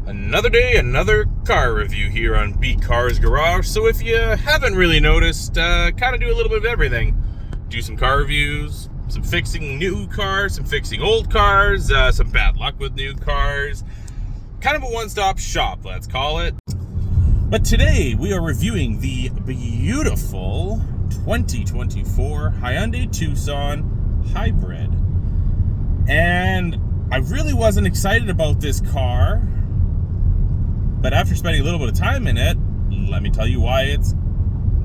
Another day, another car review here on B Cars Garage. So if you haven't really noticed, kind of do a little bit of everything. Do some car reviews, some fixing new cars, some fixing old cars, some bad luck with new cars. Kind of a one-stop shop, let's call it. But today we are reviewing the beautiful 2024 Hyundai Tucson Hybrid. And I really wasn't excited about this car, but after spending a little bit of time in it, let me tell you why it's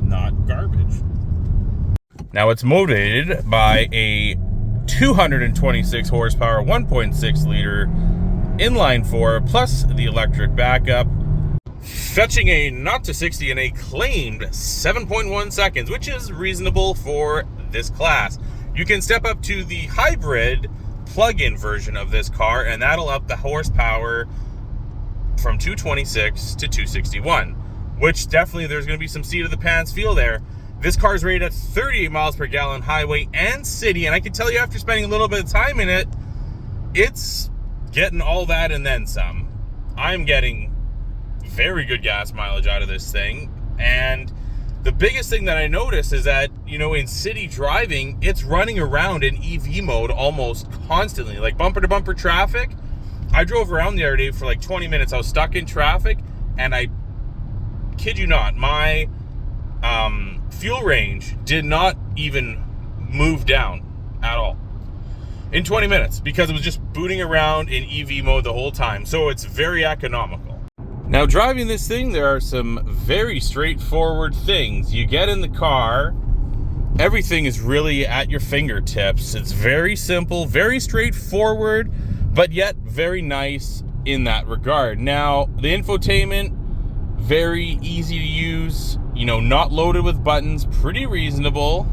not garbage. Now, it's motivated by a 226 horsepower, 1.6 liter inline four plus the electric backup, fetching a 0 to 60 in a claimed 7.1 seconds, which is reasonable for this class. You can step up to the hybrid plug-in version of this car, and that'll up the horsepower from 226 to 261, which definitely there's going to be some seat of the pants feel there. This car is rated at 38 miles per gallon highway and city, and I can tell you after spending a little bit of time in it, it's getting all that and then some. I'm getting very good gas mileage out of this thing, and the biggest thing that I notice is that, you know, in city driving, it's running around in EV mode almost constantly, like bumper to bumper traffic. I drove around the other day for like 20 minutes. I was stuck in traffic, and I kid you not, my fuel range did not even move down at all in 20 minutes because it was just booting around in EV mode the whole time. So it's very economical. Now, driving this thing, there are some very straightforward things. You get in the car, everything is really at your fingertips. It's very simple, very straightforward, but yet very nice in that regard. Now, the infotainment, very easy to use, you know, not loaded with buttons, pretty reasonable.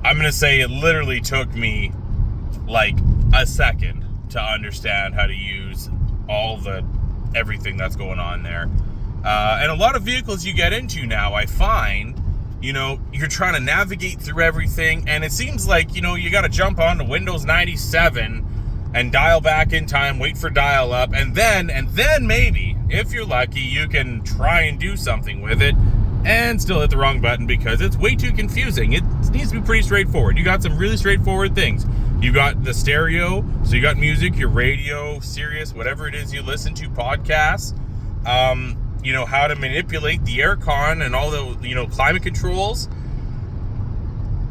I'm gonna say it literally took me like a second to understand how to use everything that's going on there. And a lot of vehicles you get into now, I find, you know, you're trying to navigate through everything, and it seems like, you know, you gotta jump onto Windows 97 and dial back in time, wait for dial up, and then maybe, if you're lucky, you can try and do something with it and still hit the wrong button because it's way too confusing. It needs to be pretty straightforward. You got some really straightforward things. You got the stereo, so you got music, your radio, Sirius, whatever it is you listen to, podcasts, you know, how to manipulate the aircon and all the, you know, climate controls.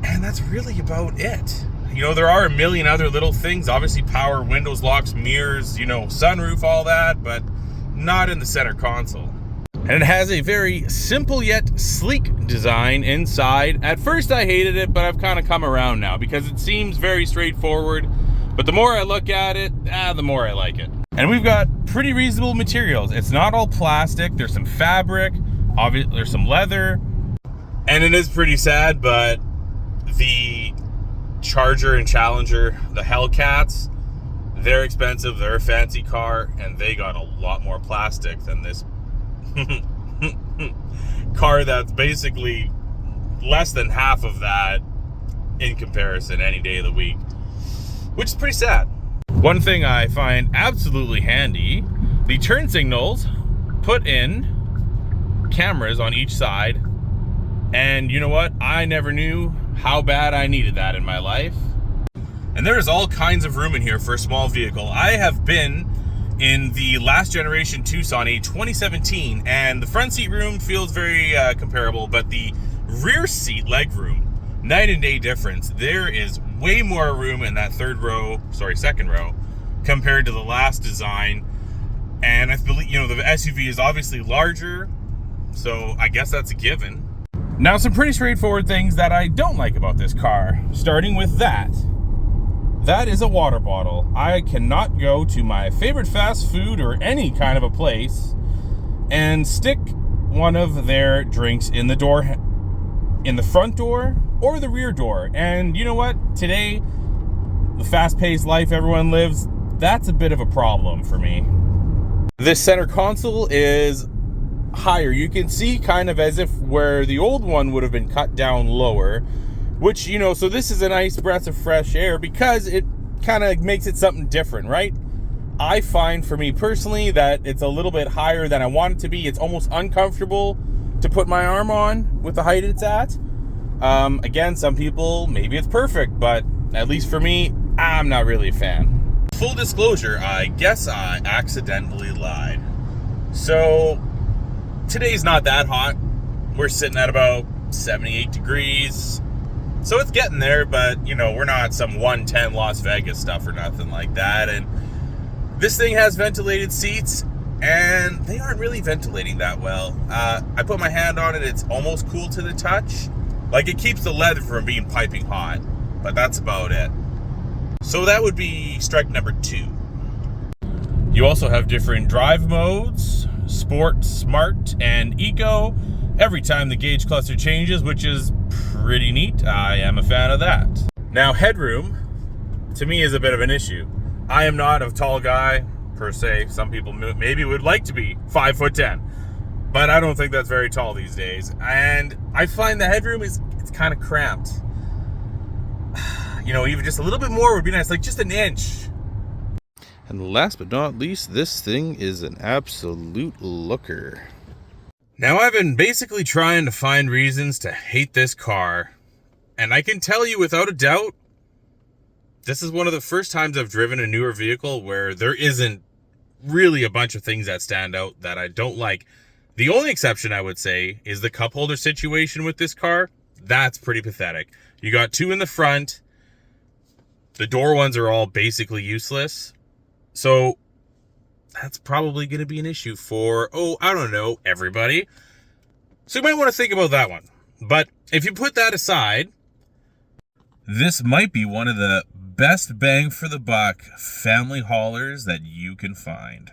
And that's really about it. You know, there are a million other little things, obviously power, windows, locks, mirrors, you know, sunroof, all that, but not in the center console. And it has a very simple yet sleek design inside. At first I hated it, but I've kind of come around now because it seems very straightforward. But the more I look at it, the more I like it. And we've got pretty reasonable materials. It's not all plastic. There's some fabric, obviously there's some leather. And it is pretty sad, but the Charger and Challenger, the Hellcats, they're expensive, they're a fancy car, and they got a lot more plastic than this car that's basically less than half of that in comparison any day of the week, which is pretty sad. One thing I find absolutely handy, the turn signals put in cameras on each side, and you know what? I never knew how bad I needed that in my life. And there is all kinds of room in here for a small vehicle. I have been in the last generation Tucson, a 2017, and the front seat room feels very comparable, but the rear seat leg room, night and day difference. There is way more room in that second row compared to the last design. And I believe, you know, the SUV is obviously larger, so I guess that's a given. Now, some pretty straightforward things that I don't like about this car, starting with that. That is a water bottle. I cannot go to my favorite fast food or any kind of a place and stick one of their drinks in the door, in the front door or the rear door. And you know what? Today, the fast-paced life everyone lives, that's a bit of a problem for me. This center console is higher. You can see kind of as if where the old one would have been cut down lower, which, you know, so this is a nice breath of fresh air because it kind of makes it something different, right? I find for me personally that it's a little bit higher than I want it to be. It's almost uncomfortable to put my arm on with the height it's at. Again, some people, maybe it's perfect, but at least for me, I'm not really a fan. Full disclosure, I guess I accidentally lied. So, today's not that hot. We're sitting at about 78 degrees. So it's getting there, but, you know, we're not some 110 Las Vegas stuff or nothing like that. And this thing has ventilated seats, and they aren't really ventilating that well. I put my hand on it, it's almost cool to the touch. Like, it keeps the leather from being piping hot, but that's about it. So that would be strike number 2. You also have different drive modes, Sport, Smart, and Eco, every time the gauge cluster changes, which is pretty neat. I am a fan of that. Now, headroom, to me, is a bit of an issue. I am not a tall guy, per se. Some people maybe would like to be 5'10", but I don't think that's very tall these days. And I find the headroom it's kind of cramped. You know, even just a little bit more would be nice, like just an inch. And last but not least, this thing is an absolute looker. Now, I've been basically trying to find reasons to hate this car, and I can tell you without a doubt, this is one of the first times I've driven a newer vehicle where there isn't really a bunch of things that stand out that I don't like. The only exception, I would say, is the cup holder situation with this car. That's pretty pathetic. You got 2 in the front. The door ones are all basically useless. So that's probably going to be an issue for, I don't know, everybody. So you might want to think about that one. But if you put that aside, this might be one of the best bang for the buck family haulers that you can find.